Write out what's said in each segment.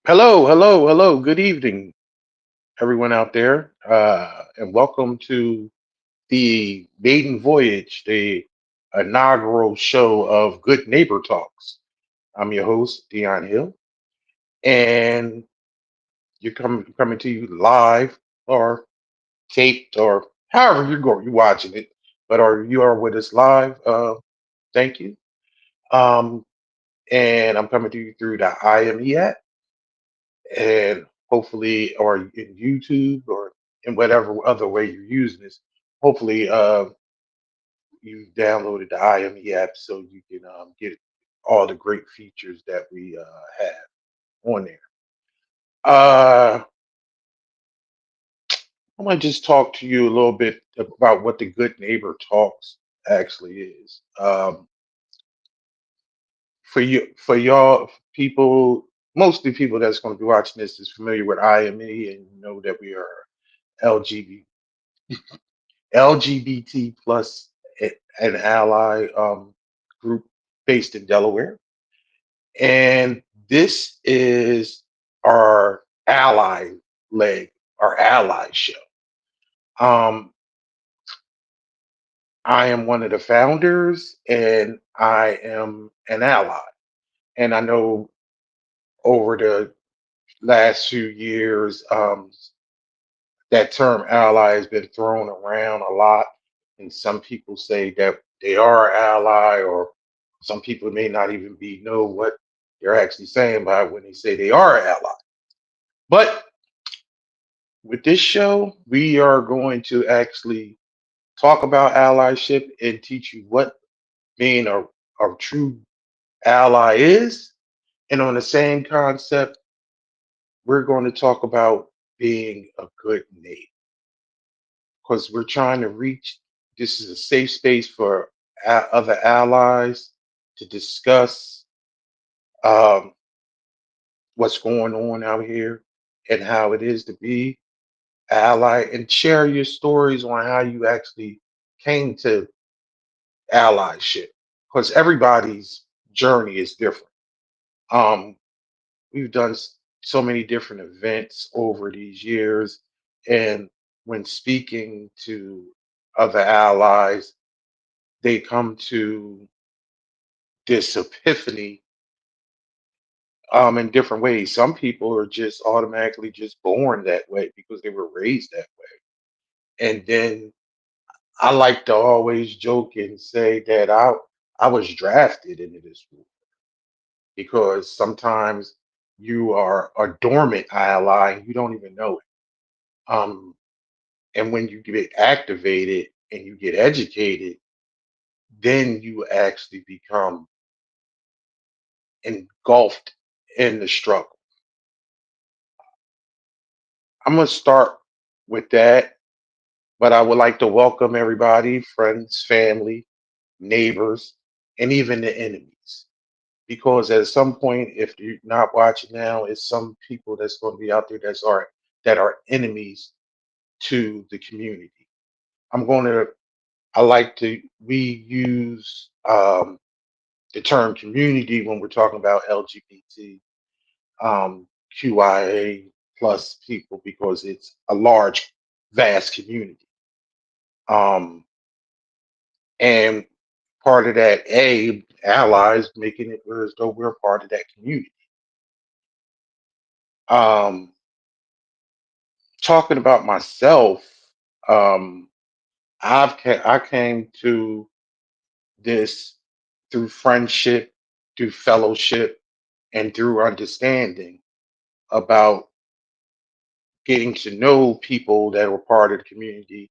Hello, hello, hello. Good evening, everyone out there, and welcome to the maiden voyage, the inaugural show of Good Neighbor Talks. I'm your host, Dion Hill, and you're coming to you live or taped or however you're watching it, but you are with us live. Thank you. Um, and I'm coming to you through the IME app and hopefully or in YouTube or in whatever other way you're using this. Hopefully you've downloaded the IME app so you can get all the great features that we have on there. Uh I want to just talk to you a little bit about what the Good Neighbor Talks actually is. For y'all people, most of the people that's going to be watching this is familiar with IME and know that we are LGBT LGBT plus an ally group based in Delaware. And this is our ally leg, our ally show. Um, I am one of the founders and I am an ally. And I know over the last few years, that term ally has been thrown around a lot, and some people say that they are ally, or some people may not even be know what they're actually saying by when they say they are ally. But with this show, we are going to actually talk about allyship and teach you what being a true ally is. And on the same concept, we're going to talk about being a good neighbor because we're trying to reach. This is a safe space for other allies to discuss um, what's going on out here and how it is to be ally and share your stories on how you actually came to allyship because everybody's journey is different. Um, we've done so many different events over these years, and when speaking to other allies, they come to this epiphany in different ways. Some people are just automatically just born that way because they were raised that way. And then I like to always joke and say that I was drafted into this group because sometimes you are a dormant ally and you don't even know it. Um, and when you get activated and you get educated, then you actually become engulfed in the struggle. I'm going to start with that, but I would like to welcome everybody, friends, family, neighbors, and even the enemies. Because at some point, if you're not watching now, it's some people that's going to be out there that are enemies to the community. I'm going to. I like to. We use the term community when we're talking about LGBT, QIA plus people because it's a large, vast community. Um, and part of that, allies, making it where as though we're part of that community. Um, talking about myself, um, I came to this through friendship, through fellowship, and through understanding about getting to know people that were part of the community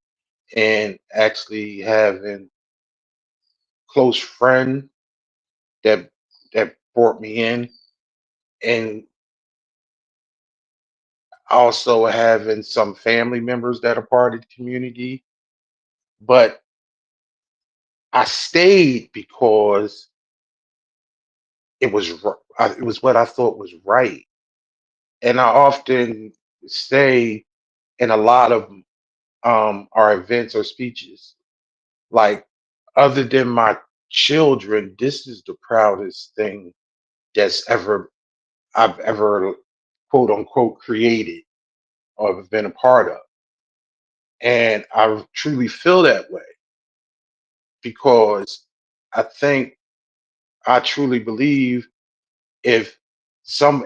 and actually having close friend that brought me in and also having some family members that are part of the community. But I stayed because it was what I thought was right. And I often say in a lot of our events or speeches, like, other than my children, this is the proudest thing that's ever I've ever quote unquote created or have been a part of. And I truly feel that way because I think I truly believe if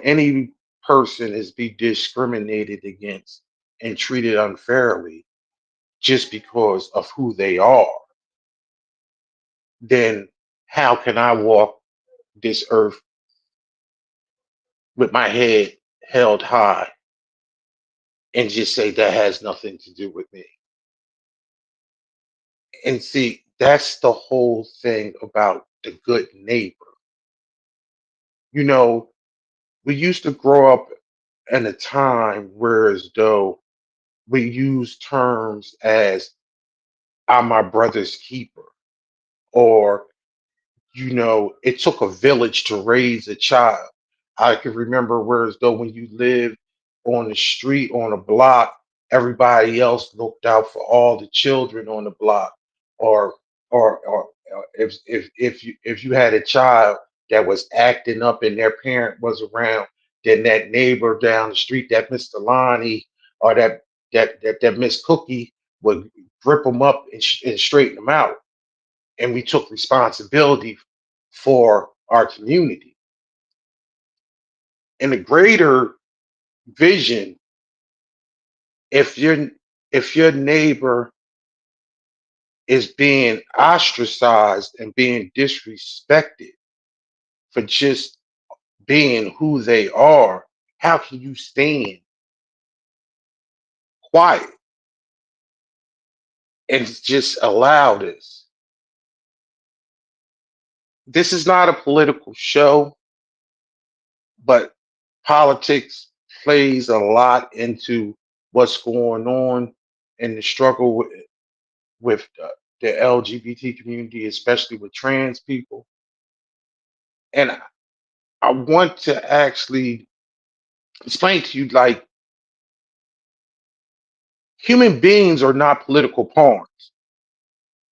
any person is be discriminated against and treated unfairly just because of who they are, then how can I walk this earth with my head held high and just say that has nothing to do with me? And see, that's the whole thing about the good neighbor. You know, we used to grow up in a time where as though we use terms as I'm my brother's keeper, or it took a village to raise a child. I can remember whereas though when you lived on the street on a block, everybody else looked out for all the children on the block, or or if you had a child that was acting up and their parent was around, then that neighbor down the street, that Mr. Lonnie or that Miss Cookie would grip them up and straighten them out, and we took responsibility for our community. In the greater vision, if your neighbor is being ostracized and being disrespected for just being who they are, how can you stand quiet and just allow this? This is not a political show, but politics plays a lot into what's going on in the struggle with the LGBT community, especially with trans people. And I want to actually explain to you, like, human beings are not political pawns.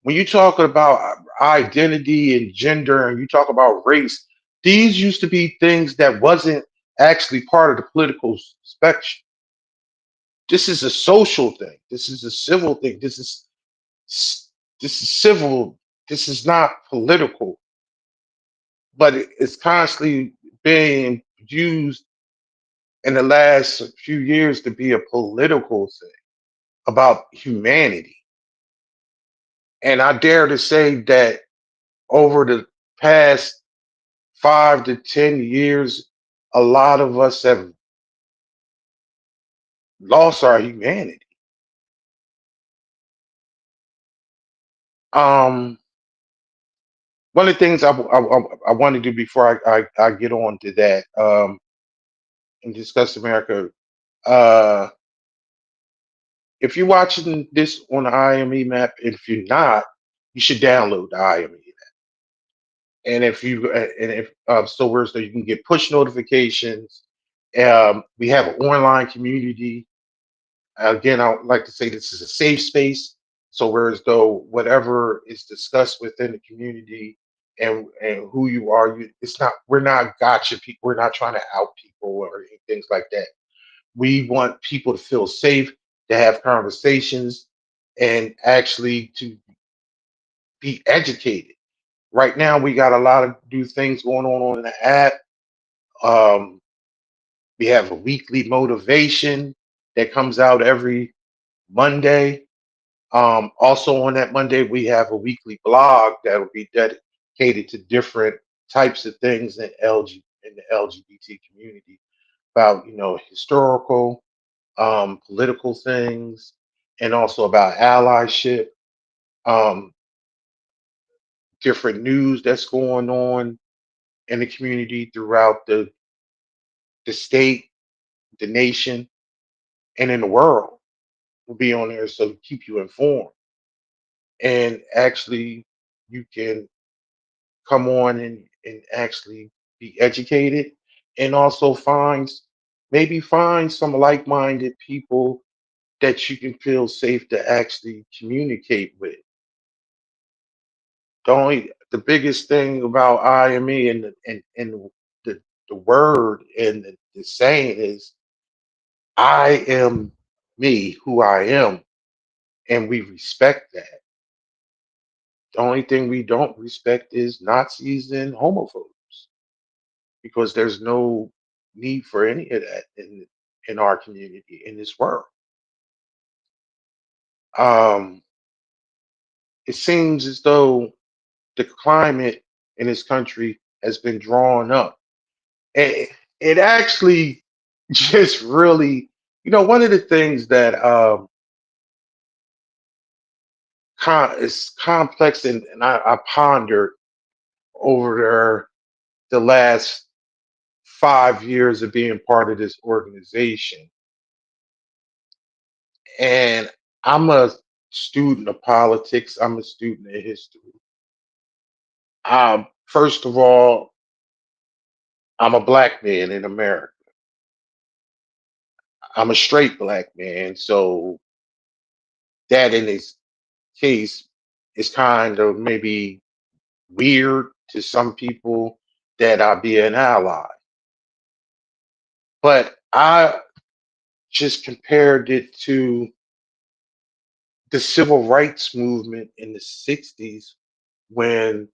When you talk about identity and gender and you talk about race, these used to be things that wasn't actually part of the political spectrum. This is a social thing. This is a civil thing. This is civil. This is not political, but it's constantly being used in the last few years to be a political thing about humanity. And I dare to say that over the past 5 to 10 years, a lot of us have lost our humanity. Um, One of the things I want to do before I get on to that and discuss America, uh, if you're watching this on the IME map, if you're not, you should download the IME. And if so, where so you can get push notifications. We have an online community. Again, I would like to say this is a safe space. So whereas though whatever is discussed within the community and who you are, it's not we're not gotcha people. We're not trying to out people or things like that. We want people to feel safe, to have conversations, and actually to be educated. Right now, we got a lot of new things going on the app. Um, we have a weekly motivation that comes out every Monday. Also on that Monday, we have a weekly blog that will be dedicated to different types of things in the LGBT community about historical, political things, and also about allyship, um, different news that's going on in the community throughout the state, the nation, and in the world will be on there so to keep you informed. And actually, you can come on and actually be educated and also find some like-minded people that you can feel safe to actually communicate with. The biggest thing about IME and the word and the saying is I am me, who I am, and we respect that. The only thing we don't respect is Nazis and homophobes because there's no need for any of that in our community in this world. Um, it seems as though the climate in this country has been drawn up. It actually just really, one of the things that is complex and I pondered over the last 5 years of being part of this organization. And I'm a student of politics, I'm a student of history. First of all, I'm a black man in America. I'm a straight black man, so that in this case is kind of maybe weird to some people that I be an ally. But I just compared it to the civil rights movement in the 60s when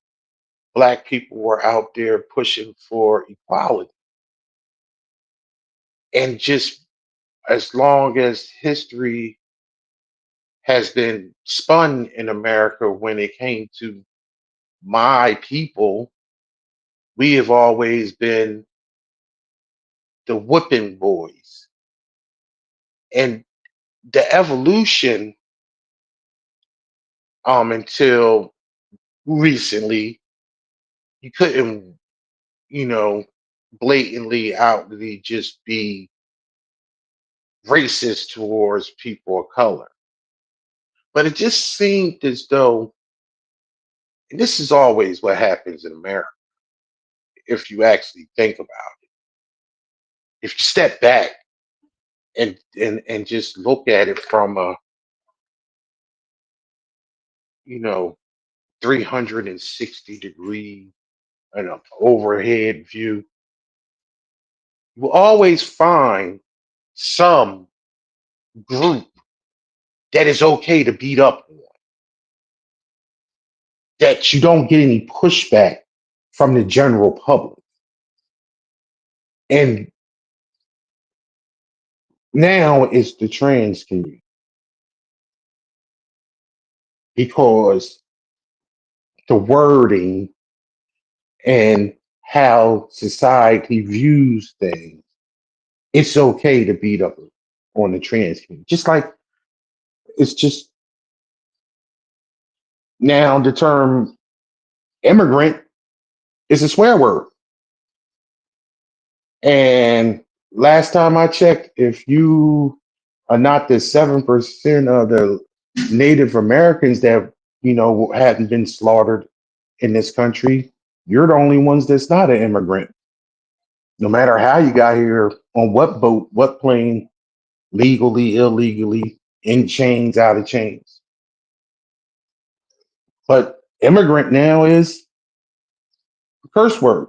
black people were out there pushing for equality. And just as long as history has been spun in America when it came to my people, we have always been the whipping boys. And the evolution until recently, you couldn't, you know, blatantly outly just be racist towards people of color. But it just seemed as though, and this is always what happens in America, if you actually think about it. If you step back and just look at it from a, you know, 360-degree and an overhead view, you will always find some group that is okay to beat up on, that you don't get any pushback from the general public. And now it's the trans community because the wording and how society views things, it's okay to beat up on the trans community. Just like it's just now the term immigrant is a swear word. And last time I checked, if you are not the 7% of the Native Americans that, hadn't been slaughtered in this country, you're the only ones that's not an immigrant. No matter how you got here, on what boat, what plane, legally, illegally, in chains, out of chains. But immigrant now is a curse word.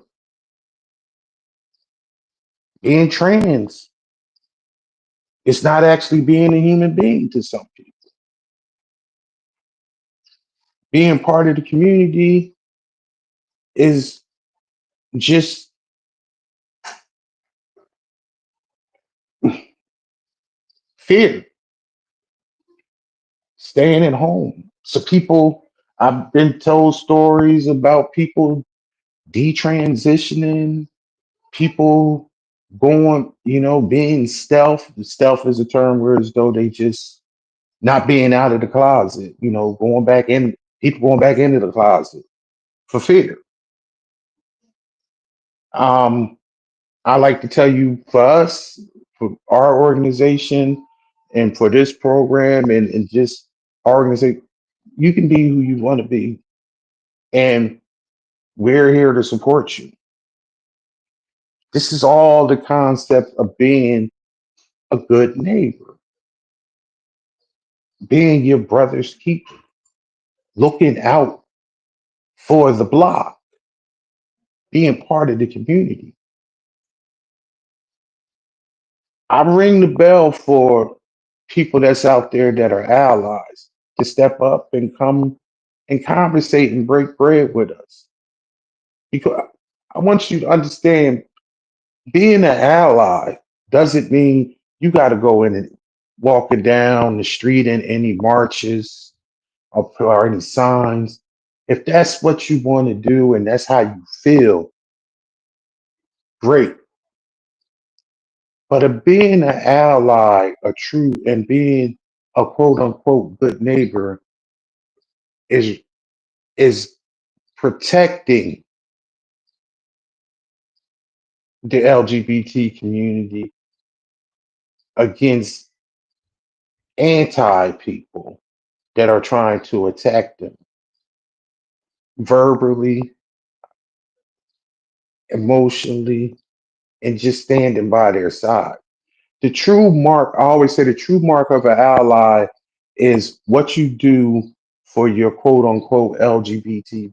Being trans, it's not actually being a human being to some people. Being part of the community is just fear, staying at home. So people, I've been told stories about people detransitioning, people going, being stealth. Stealth is a term where as though they just not being out of the closet, going back in, people going back into the closet for fear. Um, I like to tell you, for us, for our organization, and for this program, and just our organization, you can be who you want to be, and we're here to support you. This is all the concept of being a good neighbor, being your brother's keeper, looking out for the block, being part of the community. I ring the bell for people that's out there that are allies to step up and come and conversate and break bread with us. Because I want you to understand being an ally doesn't mean you got to go in and walking down the street in any marches or any signs. If that's what you want to do and that's how you feel, great. But of being an ally, a true, and being a quote unquote good neighbor is is protecting the LGBT community against anti people that are trying to attack them verbally, emotionally, and just standing by their side. The true mark, I always say the true mark of an ally is what you do for your quote unquote LGBT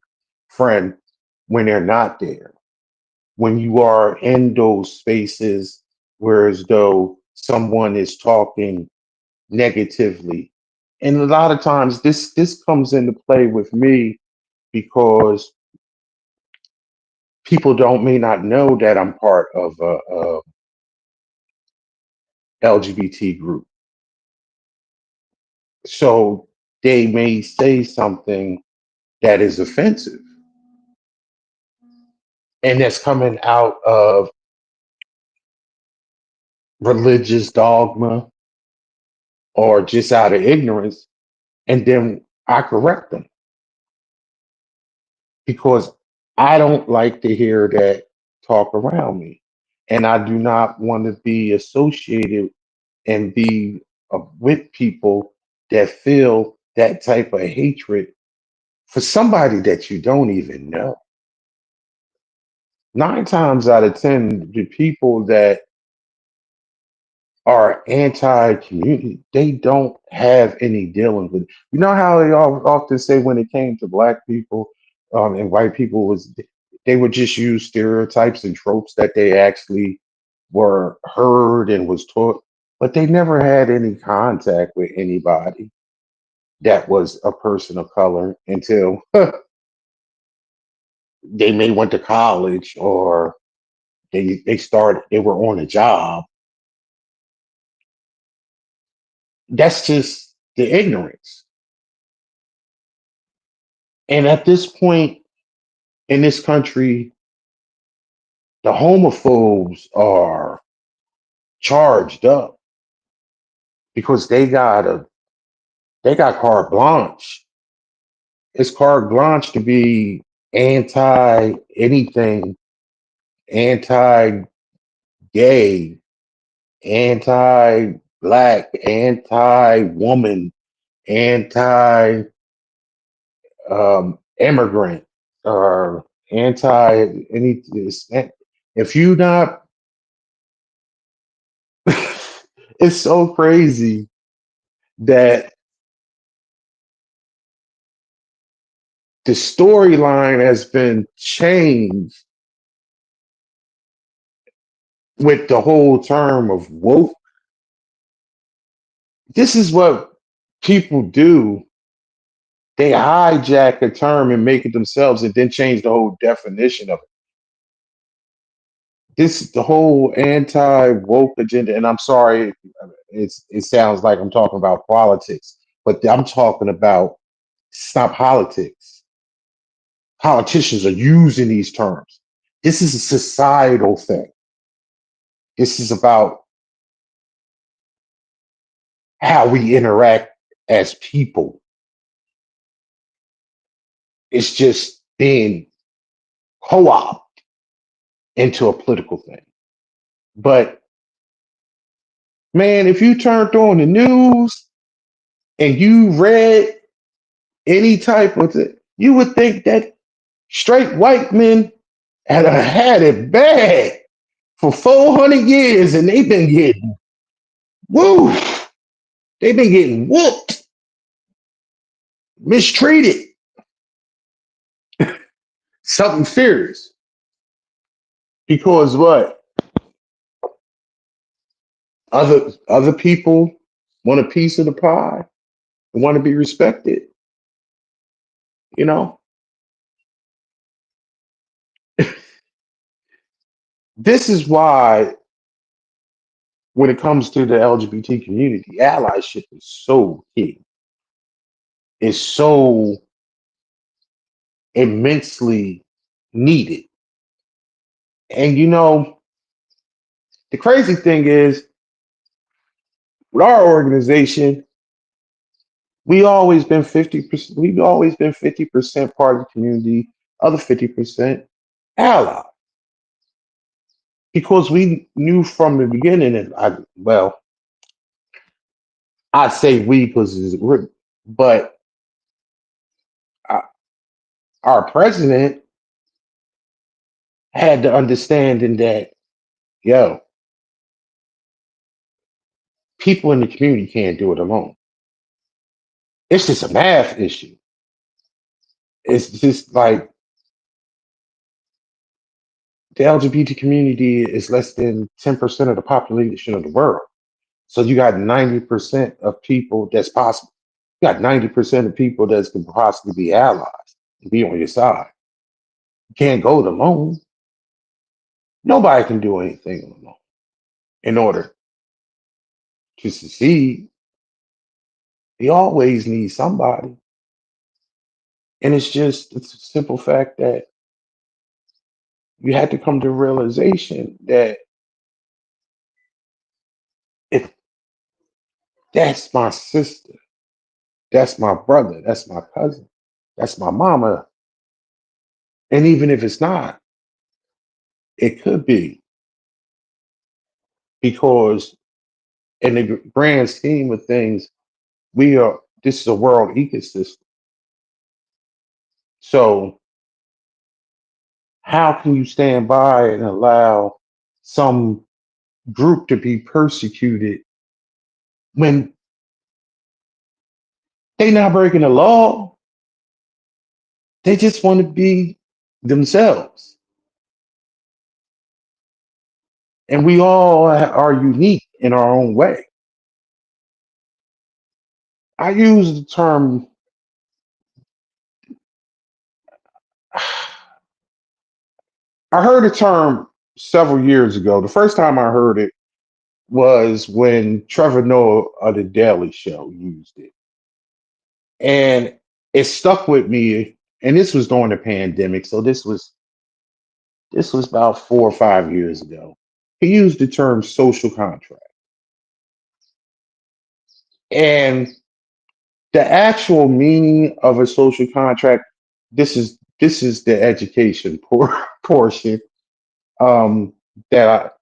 friend when they're not there. When you are in those spaces where as though someone is talking negatively. And a lot of times this comes into play with me because people don't may not know that I'm part of a LGBT group. So they may say something that is offensive and that's coming out of religious dogma or just out of ignorance. And then I correct them because I don't like to hear that talk around me. And I do not want to be associated and be with people that feel that type of hatred for somebody that you don't even know. 9 times out of 10, the people that are anti-community, they don't have any dealings with. You know how they often say when it came to black people and white people was they would just use stereotypes and tropes that they actually were heard and was taught, but they never had any contact with anybody that was a person of color until they may went to college or they were on a job. That's just the ignorance. And at this point in this country, the homophobes are charged up because they got carte blanche. It's carte blanche to be anti anything, anti gay, anti black, anti woman, anti immigrant, or anti any. If you not, it's so crazy that the storyline has been changed with the whole term of woke. This is what people do. They hijack a term and make it themselves and then change the whole definition of it. This the whole anti woke agenda, and I'm sorry, it sounds like I'm talking about politics, but I'm talking about it's not politics. Politicians are using these terms. This is a societal thing. This is about how we interact as people. It's just being co-opted into a political thing. But man, if you turned on the news and you read any type of it, you would think that straight white men had it bad for 400 years and they've been getting woo, they've been getting whooped, mistreated, something serious. Because what? Other people want a piece of the pie, want to be respected. You know, this is why when it comes to the LGBT community, allyship is so key. It's so immensely needed. And the crazy thing is, with our organization, we always been 50%. We've always been 50% part of the community, other 50% ally, because we knew from the beginning. And I say we because it's a group, but uh, our president had the understanding that yo, people in the community can't do it alone. It's just a math issue. It's just like the LGBT community is less than 10% of the population of the world. So you got 90% of people that's possible. You got 90% of people that can possibly be allies and be on your side. You can't go it alone. Nobody can do anything alone. In order to succeed, you always need somebody. And it's a simple fact that you had to come to realization that if that's my sister, that's my brother, that's my cousin, that's my mama. And even if it's not, it could be because in the grand scheme of things, this is a world ecosystem. So how can you stand by and allow some group to be persecuted when they not breaking the law? They just want to be themselves. And we all are unique in our own way. I use the term, I heard the term several years ago. The first time I heard it was when Trevor Noah of The Daily Show used it. And it stuck with me. And this was during the pandemic. So this was about 4 or 5 years ago. He used the term social contract. And the actual meaning of a social contract, this is the education portion that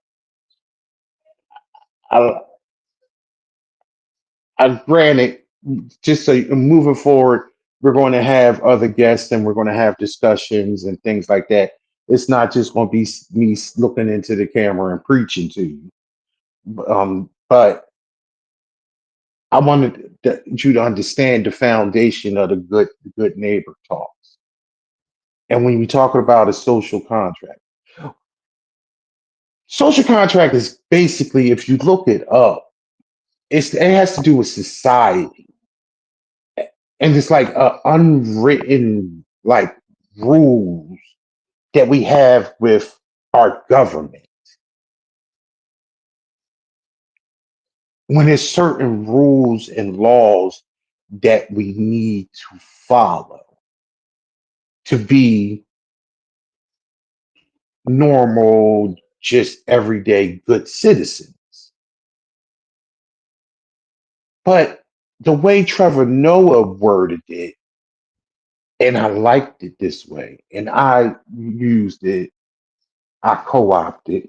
I, I granted, just so moving forward, we're going to have other guests and we're going to have discussions and things like that. It's not just going to be me looking into the camera and preaching to you. But I wanted you to understand the foundation of the good neighbor talks. And when you talk about a social contract is basically, if you look it up, it has to do with society, and it's like unwritten like rules that we have with our government. When there's certain rules and laws that we need to follow to be normal, just everyday good citizens. But the way Trevor Noah worded it, and I liked it this way, and I used it, I co-opted.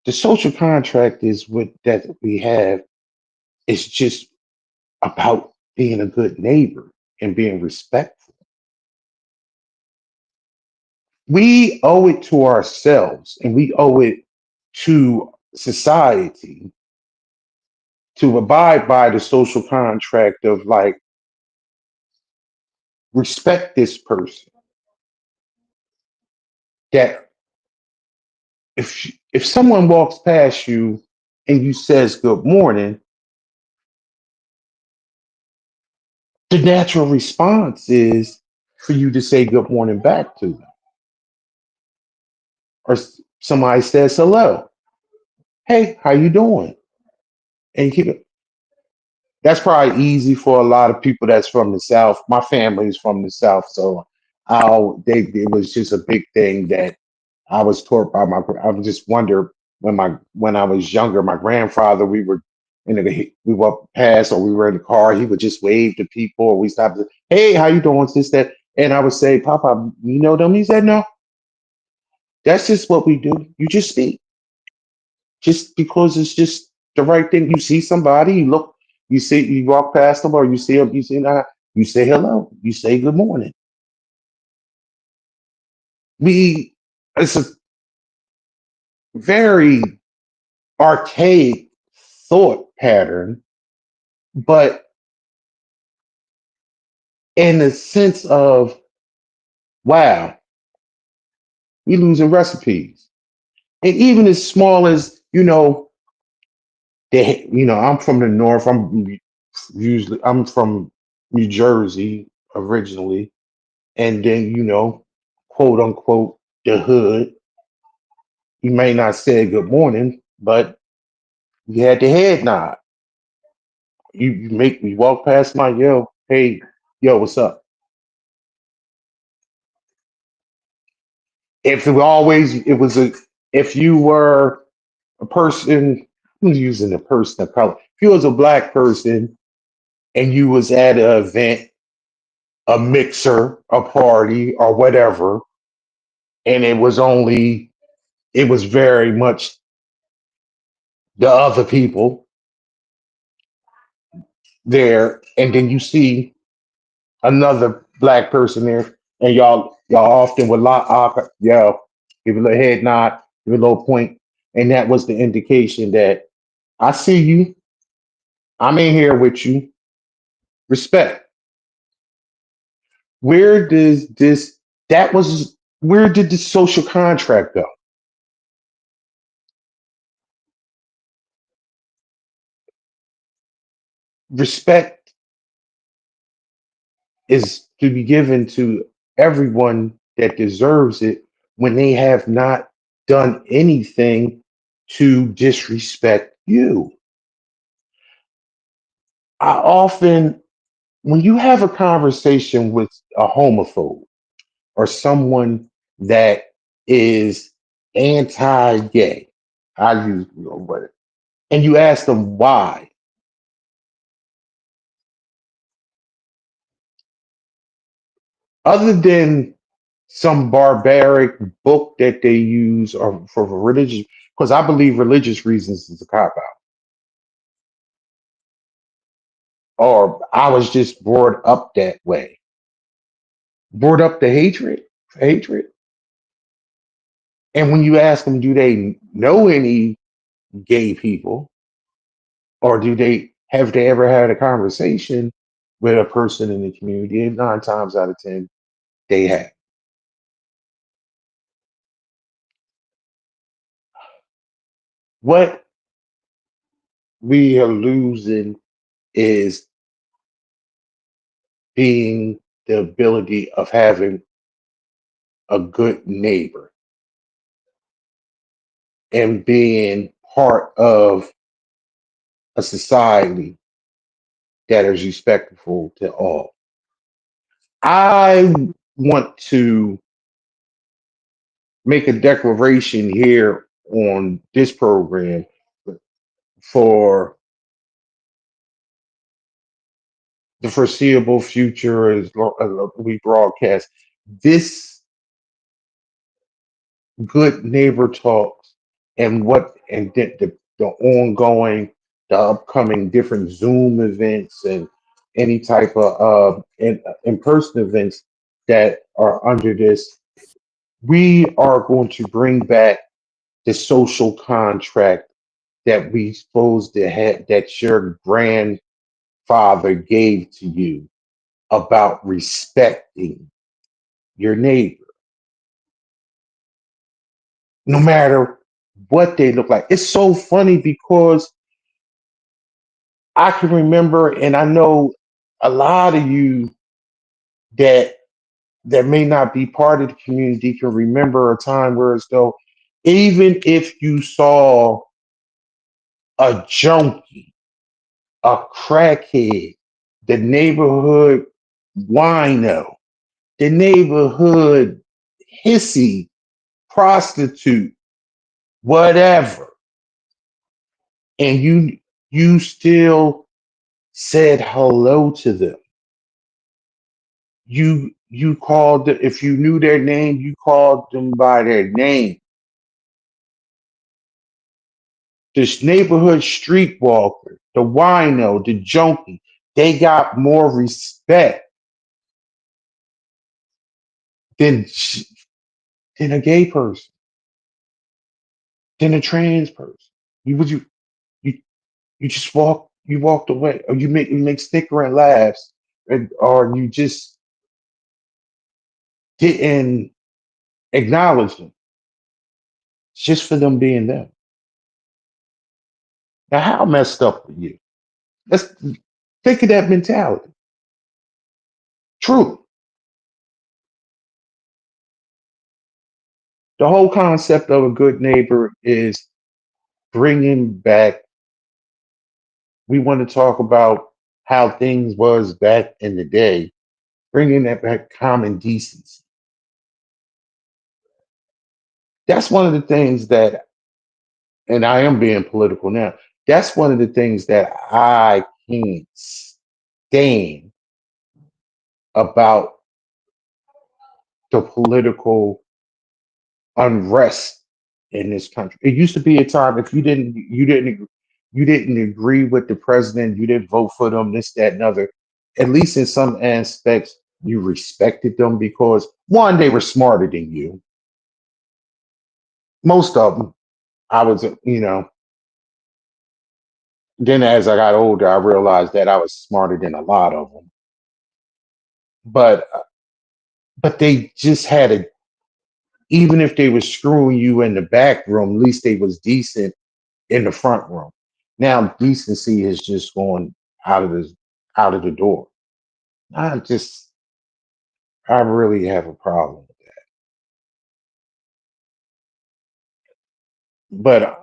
The social contract is what that we have. It's just about being a good neighbor and being respectful. We owe it to ourselves and we owe it to society to abide by the social contract of like respect this person, that if someone walks past you and you says good morning, the natural response is for you to say good morning back to them. Or somebody says hello. Hey, how you doing? And you keep it. That's probably easy for a lot of people that's from the South. My family is from the South, so it was just a big thing that I was taught by my. I would just wonder when I was younger, my grandfather, we walked past or we were in the car, he would just wave to people or we stopped. Hey, how you doing? This that, and I would say, Papa, you know them? He said, no, that's just what we do. You just speak, just because it's just the right thing. You see somebody, you walk past them, or you see them, you say hello, you say good morning. We, it's a very archaic thought pattern, but in the sense of, wow, we losing recipes. And even as small as, I'm from the north. I'm from New Jersey originally, and then quote unquote the hood. You may not say good morning, but you had the head nod. You make me walk past my hey, yo, what's up? If it was a if you were a person, who's using a person of color. If you was a black person and you was at an event, a mixer, a party, or whatever, and it was very much the other people there, and then you see another black person there, and y'all often would give a little head nod, give a little point, and that was the indication that I see you, I'm in here with you, respect. Where does this that was where did the social contract go? Respect is to be given to everyone that deserves it when they have not done anything to disrespect you. I often, when you have a conversation with a homophobe or someone that is anti-gay, I use what, and you ask them why, other than some barbaric book that they use or for religious, because I believe religious reasons is a cop out, or I was just brought up that way, brought up to hatred. And when you ask them, do they know any gay people, or have they ever had a conversation with a person in the community? And 9 times out of 10, they have. What we are losing is being the ability of having a good neighbor and being part of a society that is respectful to all. I want to make a declaration here on this program for the foreseeable future as we broadcast this good neighbor talks and the ongoing, the upcoming different Zoom events and any type of in-person events that are under this. We are going to bring back the social contract that we supposed to have, that your grandfather gave to you about respecting your neighbor, no matter. what they look like. It's so funny because I can remember, and I know a lot of you that may not be part of the community can remember a time where as though even if you saw a junkie, a crackhead, the neighborhood wino, the neighborhood hissy, prostitute, whatever, and you still said hello to them. You called if you knew their name, you called them by their name. This neighborhood streetwalker, the wino, the junkie, they got more respect than than a gay person, than a trans person. You you just you walked away, or you make snickering laughs, or you just didn't acknowledge them just for them being them. Now, how messed up are you? Let's think of that mentality. True. The whole concept of a good neighbor is bringing back. We want to talk about how things was back in the day, bringing that back common decency. That's one of the things that, and I am being political now. That's one of the things that I can't stand about the political unrest in this country. It used to be a time if you didn't agree with the president, you didn't vote for them, this, that, and other. At least in some aspects, you respected them because one, they were smarter than you. Most of them, I was, then as I got older, I realized that I was smarter than a lot of them. But they just had a, even if they were screwing you in the back room, at least they was decent in the front room. Now decency is just going out of the out of the door. I just I really have a problem with that. But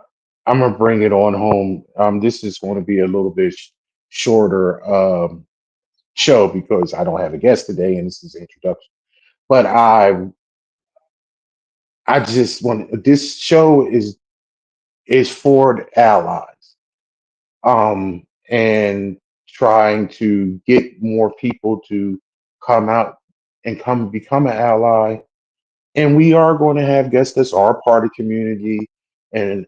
I'm gonna bring it on home. This is going to be a little bit shorter show because I don't have a guest today, and this is the introduction. But I just want this show is for the allies, and trying to get more people to come out and come become an ally. And we are going to have guests that are part of the community and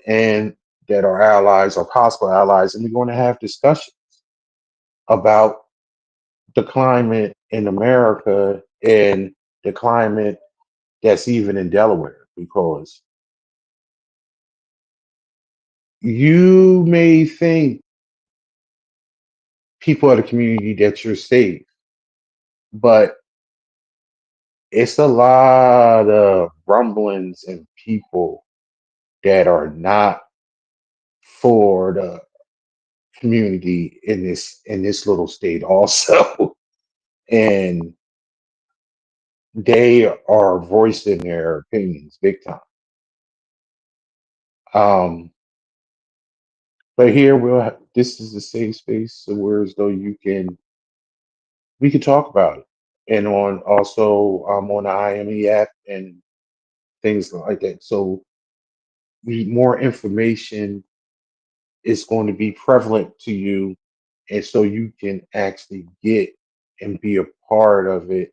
that are allies or possible allies, and we're going to have discussions about the climate in America and the climate that's even in Delaware, because you may think people of the community that you're safe, but it's a lot of rumblings and people that are not for the community in this little state also. And they are voicing their opinions big time. um but here this is a safe space, so where as though you can we can talk about it, and on also on the IME app and things like that. So more information is going to be prevalent to you, and so you can actually get and be a part of it,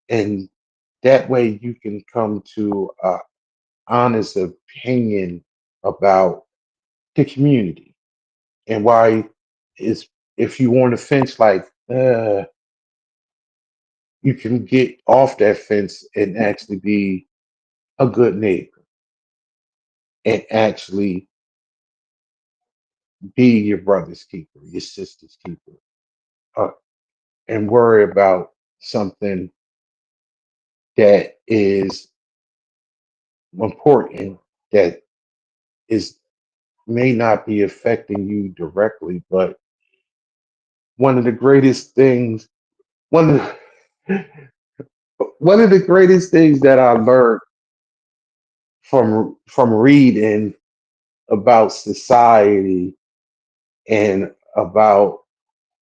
and that way you can come to a honest opinion about the community and why is if you want to fence like you can get off that fence and actually be a good neighbor and actually be your brother's keeper, your sister's keeper, uh, and worry about something that is important, that is may not be affecting you directly, but one of the greatest things, one of one of the greatest things that I learned from reading about society and about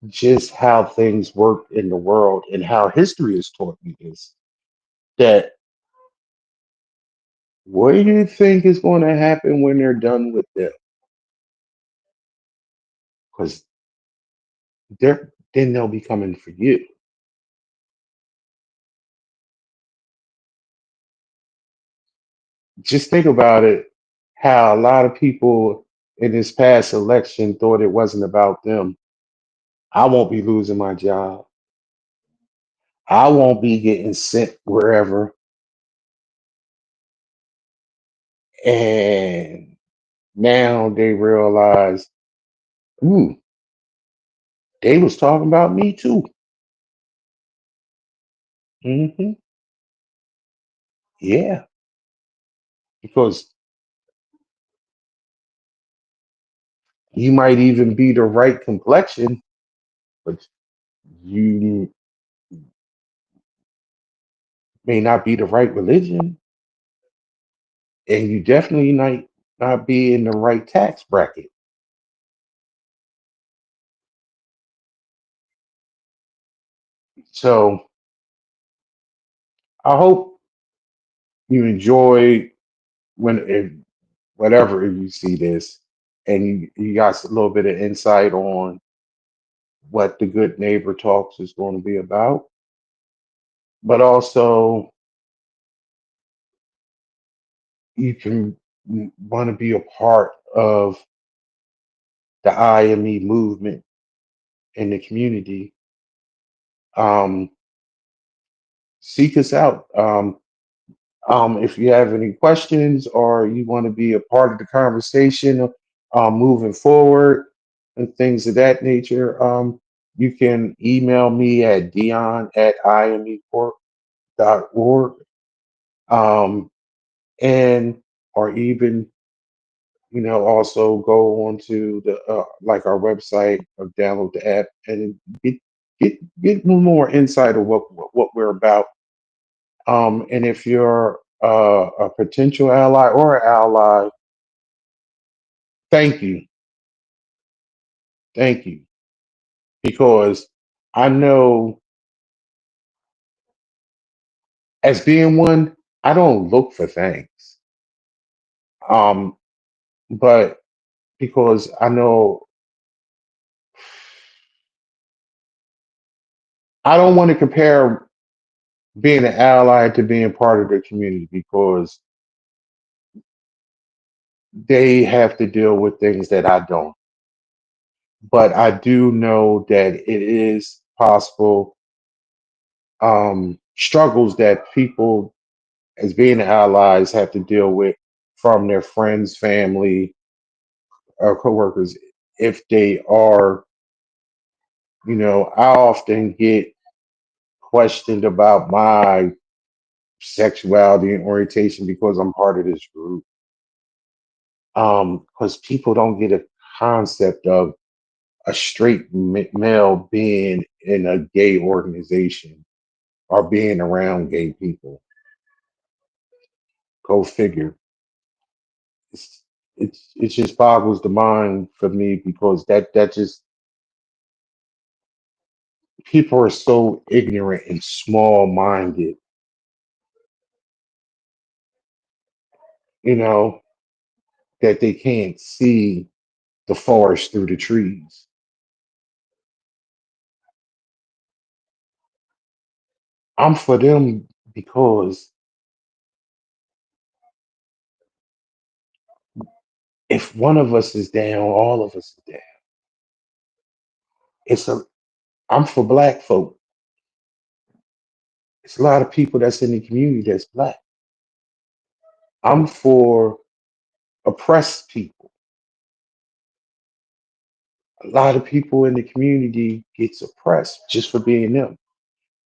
just how things work in the world and how history has taught me this, that what do you think is going to happen when they're done with them? Because they're then they'll be coming for you. Just think about it, how a lot of people in this past election thought it wasn't about them. I won't be losing my job. I won't be getting sent wherever. And now they realize, ooh, they was talking about me too. Hmm. Yeah, because you might even be the right complexion, but you may not be the right religion, and you definitely might not be in the right tax bracket. So I hope you enjoy when if whatever you see this, and you got a little bit of insight on what the Good Neighbor Talks is going to be about, but also you can want to be a part of the IME movement in the community. Um, Seek us out. If you have any questions or you want to be a part of the conversation moving forward and things of that nature, you can email me at dion@imecorp.org, um, and or even also go onto the like our website or download the app and get more insight of what we're about. And if you're a potential ally or an ally, thank you, thank you, because I know as being one, I don't look for things, um, but because I know I don't want to compare being an ally to being part of the community because they have to deal with things that I don't. But I do know that it is possible, struggles that people as being allies have to deal with from their friends, family, or coworkers if they are, I often get questioned about my sexuality and orientation because I'm part of this group. Because people don't get a concept of a straight male being in a gay organization or being around gay people. Go figure. It just boggles the mind for me because that just people are so ignorant and small minded, you know, that they can't see the forest through the trees. I'm for them because if one of us is down, all of us is down. It's a I'm for black folk. It's a lot of people that's in the community that's black. I'm for oppressed people. A lot of people in the community gets oppressed just for being them.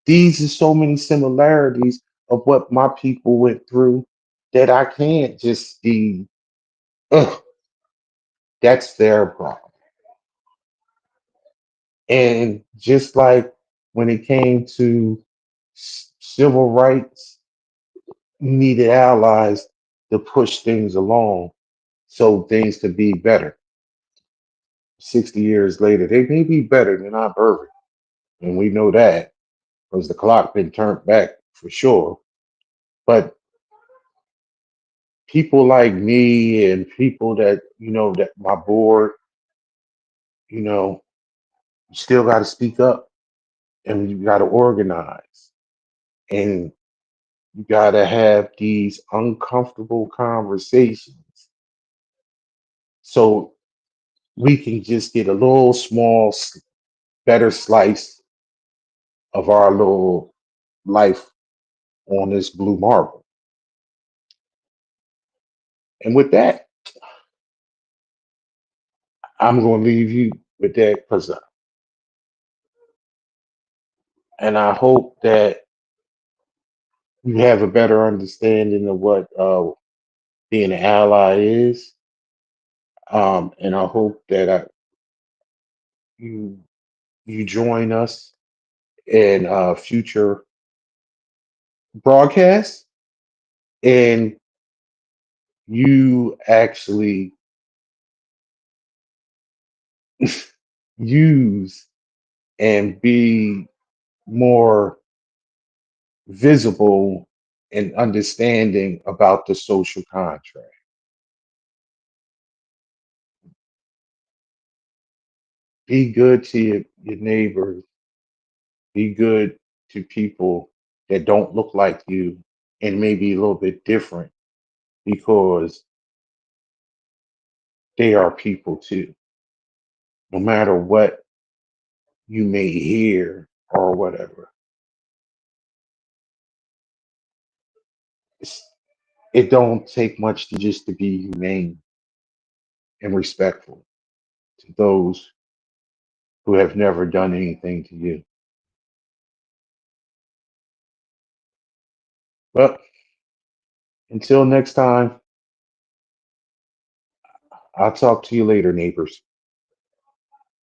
These are so many similarities of what my people went through that I can't just be, ugh. That's their problem. And just like when it came to civil rights, you needed allies to push things along so things could be better. 60 years later, they may be better than our birth. And we know that because the clock been turned back for sure. But people like me and people that, that my board, you know, you still got to speak up and you got to organize and you got to have these uncomfortable conversations so we can just get a little small, better slice of our little life on this blue marble. And with that, I'm going to leave you with that because, and I hope that you have a better understanding of what being an ally is. And I hope that you you join us in future broadcasts and you actually use and be more visible and understanding about the social contract. Be good to your neighbors. Be good to people that don't look like you and maybe a little bit different because they are people too. No matter what you may hear or whatever, it's, it don't take much to just to be humane and respectful to those who have never done anything to you. But until next time, I'll talk to you later, neighbors.